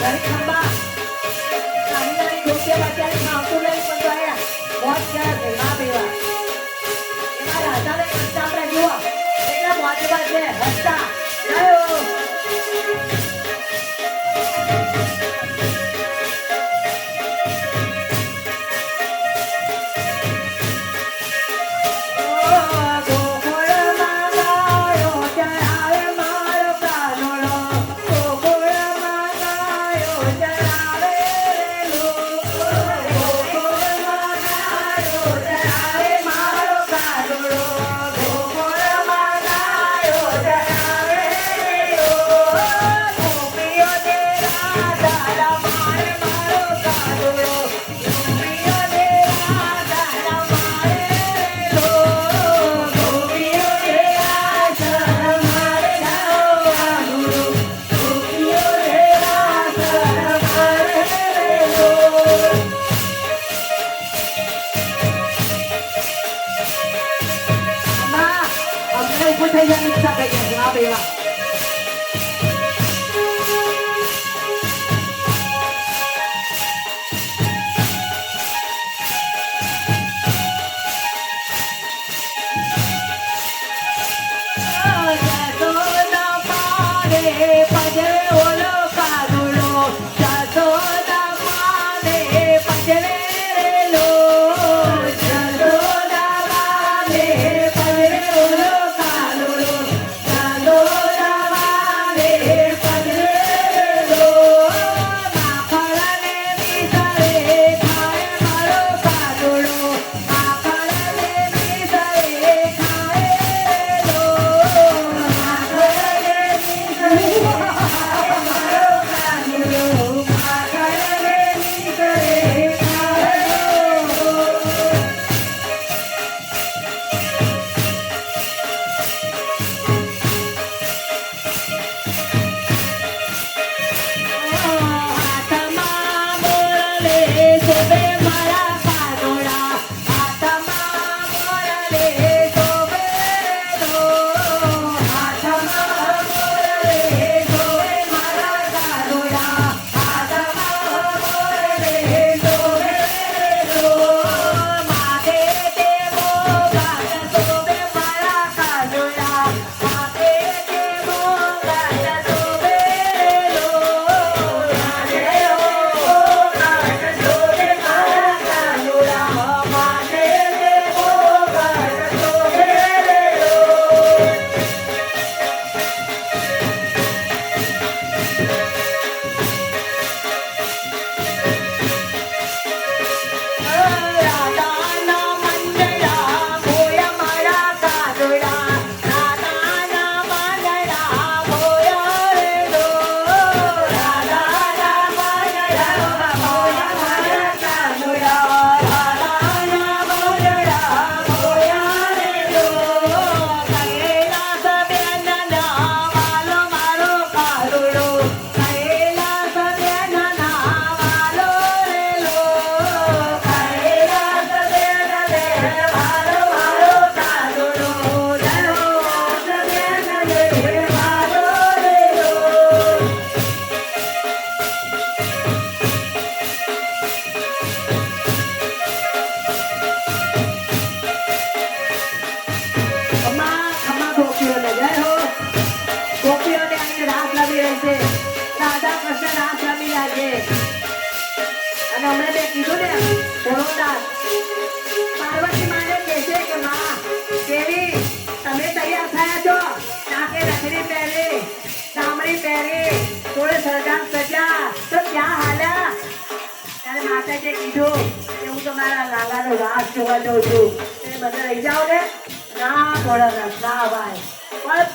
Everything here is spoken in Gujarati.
ઘણી ખંભા નાની નાની ડોકે બચારી માવતું લઈ પણ ગયા મોજ ગયા ભેગા ભેગા એમાં રાધાને હસતા આપણે જુઓ એટલા મોજમાં છે હસતા ગયો થઈ જાય ઈચ્છા થઈ જાય આ બેવા પાર્વતી માને કહે છે કે માં દેવી તમે તૈયાર થયા છો નાકે રખડી પહેરી ચામડી પહેરી થોડે સરગામ સજા તો ક્યાં હાલ્યા ત્યારે માતાજીએ કીધું કે હું તમારા લાલાનો રાસ જોવા જાઉં છું તમે બધા લઈ જાઓ ને ના ભોળાનાથ ના ભાઈ પણ